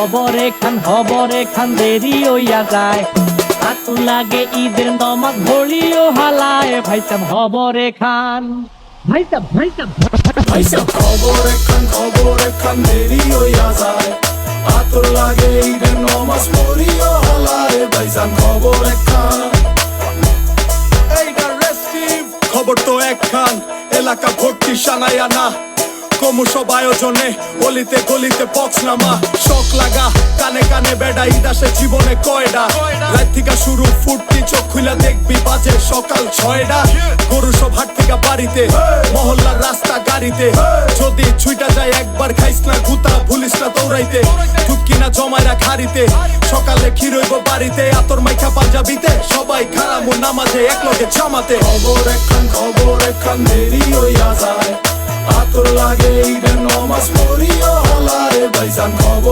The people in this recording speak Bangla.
হবরে খান দেরি হইয়া যায়। আতু লাগে ঈদের নমাজ ঘড়িও হালায়, ভাইসাব হবরে খান, ভাইসাব খবরে খান দেরি হইয়া যায়। আতর লাগে ঈদের নমাজ পড়িও হালায়, ভাইজান খবরে খান। এইটা রেস্টিভ খবর তো একখান, এলাকা ভর্তি সানায়া না। ক্রমসব আয়োজনে গলিতে গলিতে বক্স নামা, শখ লাগা কানে কানে বেড়া। ঈদ আসে জীবনে কয়ডা, রাত থেকে শুরু ফুর্তি, চোখ খুলে দেখবি বাজে সকাল 6টা। গরু সব হাট থেকে বাড়িতে, মহল্লার রাস্তা গাড়িতে। যদি ছুইটা যায় একবার খাইস না গুতা, ভুলিস না দৌড়াইতে। দুধ কিনা জমাইরা খাড়িতে, সকালে ক্ষীর হইব বাড়িতে। আতর মাইখা পাঞ্জাবিতে, সবাই খারাপ নামাজে একলগে জামাতে। খবর একখান দেরি হইয়া যায়। আতর লাগে ঈদের নমাজ পড়ি